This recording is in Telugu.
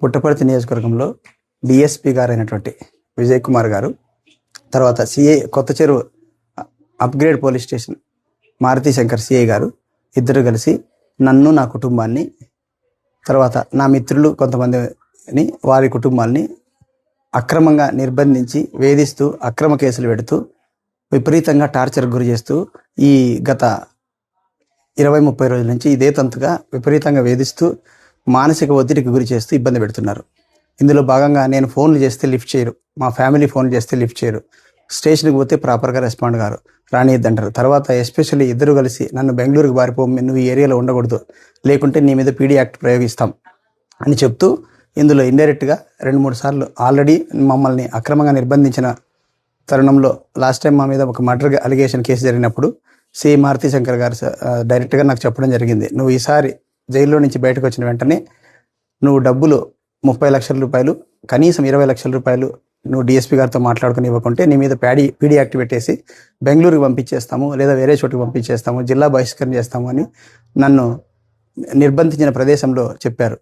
పుట్టపర్తి నియోజకవర్గంలో డిఎస్పీ గారు అయినటువంటి విజయ్ కుమార్ గారు, తర్వాత సిఐ కొత్త చెరువు upgrade police station Maruti Shankar CI గారు ఇద్దరు కలిసి నన్ను, నా కుటుంబాన్ని, తర్వాత నా మిత్రులు కొంతమందిని, వారి కుటుంబాల్ని అక్రమంగా నిర్బంధించి వేధిస్తూ అక్రమ కేసులు పెడుతూ విపరీతంగా టార్చర్ గురి చేస్తూ ఈ గత 20-30 రోజుల నుంచి ఇదే తంతుగా విపరీతంగా వేధిస్తూ మానసిక ఒత్తిడికి గురి చేస్తూ ఇబ్బంది పెడుతున్నారు. ఇందులో భాగంగా నేను ఫోన్లు చేస్తే లిఫ్ట్ చేయరు, మా ఫ్యామిలీ ఫోన్లు చేస్తే లిఫ్ట్ చేయరు, స్టేషన్కి పోతే ప్రాపర్గా రెస్పాండ్ గారు, రానియద్దంటారు. తర్వాత ఎస్పెషల్లీ ఇద్దరు కలిసి నన్ను బెంగళూరుకి పారిపో, నువ్వు ఈ ఏరియాలో ఉండకూడదు, లేకుంటే నీ మీద పీడీ యాక్ట్ ప్రయోగిస్తాం అని చెప్తూ ఇందులో ఇండైరెక్ట్గా 2-3 సార్లు ఆల్రెడీ మమ్మల్ని అక్రమంగా నిర్బంధించిన తరుణంలో లాస్ట్ టైం మా మీద ఒక మర్డర్ అలిగేషన్ కేసు జరిగినప్పుడు సిఐ మారుతి శంకర్ గారు డైరెక్ట్గా నాకు చెప్పడం జరిగింది, నువ్వు ఈసారి జైల్లో నుంచి బయటకు వచ్చిన వెంటనే నువ్వు డబ్బులు 30 లక్షల రూపాయలు, కనీసం 20 లక్షల రూపాయలు నువ్వు డిఎస్పీ గారితో మాట్లాడుకుని ఇవ్వకుంటే నీ మీద పీడీ యాక్ట్ పెట్టేసి బెంగళూరుకి పంపించేస్తాము, లేదా వేరే చోటుకి పంపించేస్తాము, జిల్లా బహిష్కరణ చేస్తాము అని నన్ను నిర్బంధించిన ప్రదేశంలో చెప్పారు.